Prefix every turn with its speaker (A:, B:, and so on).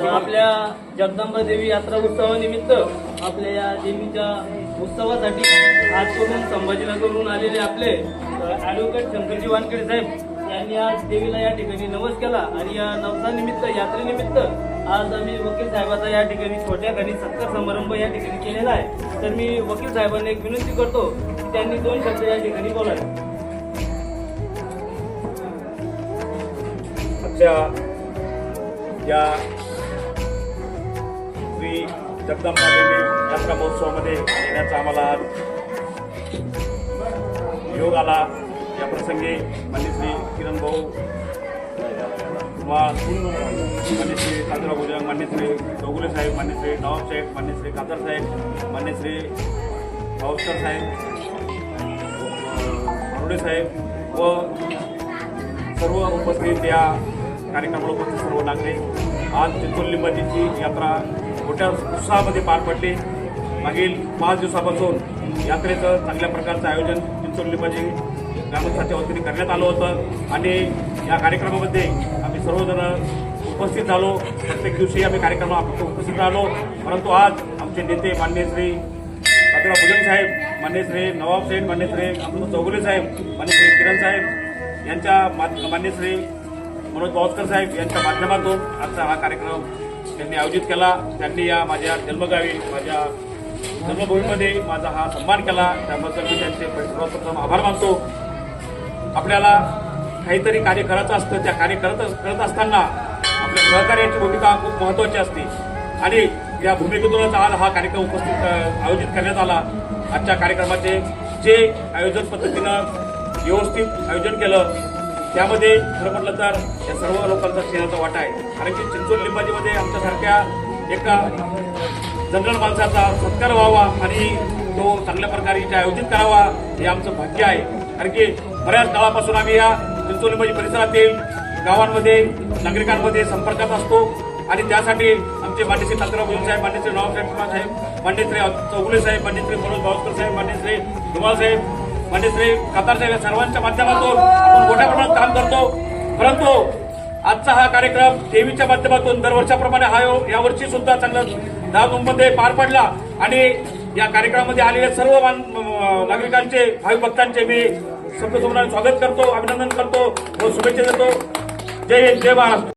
A: आपल्या जगदंबा देवी यात्रा उत्सवानिमित्त आपल्या या देवीच्या उत्सवासाठी आजकडून संभाजीनगरहून आलेले आपले ॲडव्होकेट शंकरजी वानखेडे साहेब यांनी आज देवीला या ठिकाणी नवस केला आणि या नवसानिमित्त यात्रेनिमित्त आज आम्ही वकील साहेबाचा या ठिकाणी छोट्या खाणी सत्कार समारंभ या ठिकाणी केलेला आहे। तर मी वकील साहेबांना एक विनंती करतो की त्यांनी 2 शब्द या ठिकाणी बोलावे।
B: आजच्या या श्री जगदंबा देवी यात्रा महोत्सवामध्ये येण्याचा आम्हाला योग आला। या प्रसंगी माननीय श्री किरण भाऊ माननीय श्री काजूराव भुजंग, माननीय श्री चौगुले साहेब, माननीय श्री नवाब शेख, माननीय श्री कादर साहेब, माननीय श्री भावस्कर साहेब, अरुणे साहेब व सर्व उपस्थित या कार्यक्रमाला उपस्थित सर्व नागरिक, आज चिंचोली-लिंबाचीची यात्रा मोठ्या उत्साहामध्ये पार पडली। मागील 5 दिवसापासून यात्रेचं चांगल्या प्रकारचं आयोजन चिंचोली-लिंबाची ग्रामस्थांच्या वतीने करण्यात आलं होतं आणि या कार्यक्रमामध्ये आम्ही सर्वजण उपस्थित झालो। प्रत्येक दिवशी आम्ही कार्यक्रमात उपस्थित राहिलो, परंतु आज आमचे नेते माननीय श्री काजूराव भुजंग साहेब, माननीय श्री नवाब शेख, माननीय श्री चौगुले साहेब, माननीय श्री किरण साहेब यांच्या माननीय श्री मनोज भावस्कर साहेब यांच्या माध्यमातून आजचा हा कार्यक्रम त्यांनी आयोजित केला। त्यांनी या माझ्या जन्मगावी, माझ्या जन्मभूमीमध्ये माझा हा सन्मान केला, त्याबद्दल मी त्यांचे सर्वप्रथम आभार मानतो। आपल्याला काहीतरी कार्य करायचं असतं, त्या कार्य करत असताना आपल्या सहकार्याची भूमिका खूप महत्त्वाची असते आणि या भूमिकेतूनच आज हा कार्यक्रम आयोजित करण्यात आला। आजच्या कार्यक्रमाचे जे आयोजन पद्धतीनं व्यवस्थित आयोजन केलं त्यामध्ये खरं म्हटलं तर या सर्व लोकांचा सिंहाचा वाटा आहे, कारण की चिंचोली-लिंबाचीमध्ये आमच्यासारख्या एका जनरल माणसाचा सत्कार व्हावा आणि तो चांगल्या प्रकारे इथे आयोजित करावा हे आमचं भाग्य आहे। कारण की बऱ्याच काळापासून आम्ही या चिंचोली-लिंबाची परिसरातील गावांमध्ये नागरिकांमध्ये संपर्कात असतो आणि त्यासाठी आमचे माननीय श्री काजूराव भुजंग साहेब, माननीय श्री नवाब साहेब, माननीय श्री चौगुले साहेब, माननीय श्री मनोज भावस्कर साहेब, माननीय श्री धुमाळ साहेब, माननीय श्री कातार साहेब या सर्वांच्या माध्यमातून आपण मोठ्या प्रमाणात काम करतो। परंतु आजचा हा कार्यक्रम देवीच्या माध्यमातून दरवर्षाप्रमाणे हा यावर्षी सुद्धा चांगला धामधूममध्ये पार पडला आणि या कार्यक्रमामध्ये आलेल्या सर्व नागरिकांचे, भाविक भक्तांचे मी शब्दसमूहाने स्वागत करतो, अभिनंदन करतो व शुभेच्छा देतो। जय हिंद, जय महाराष्ट्र।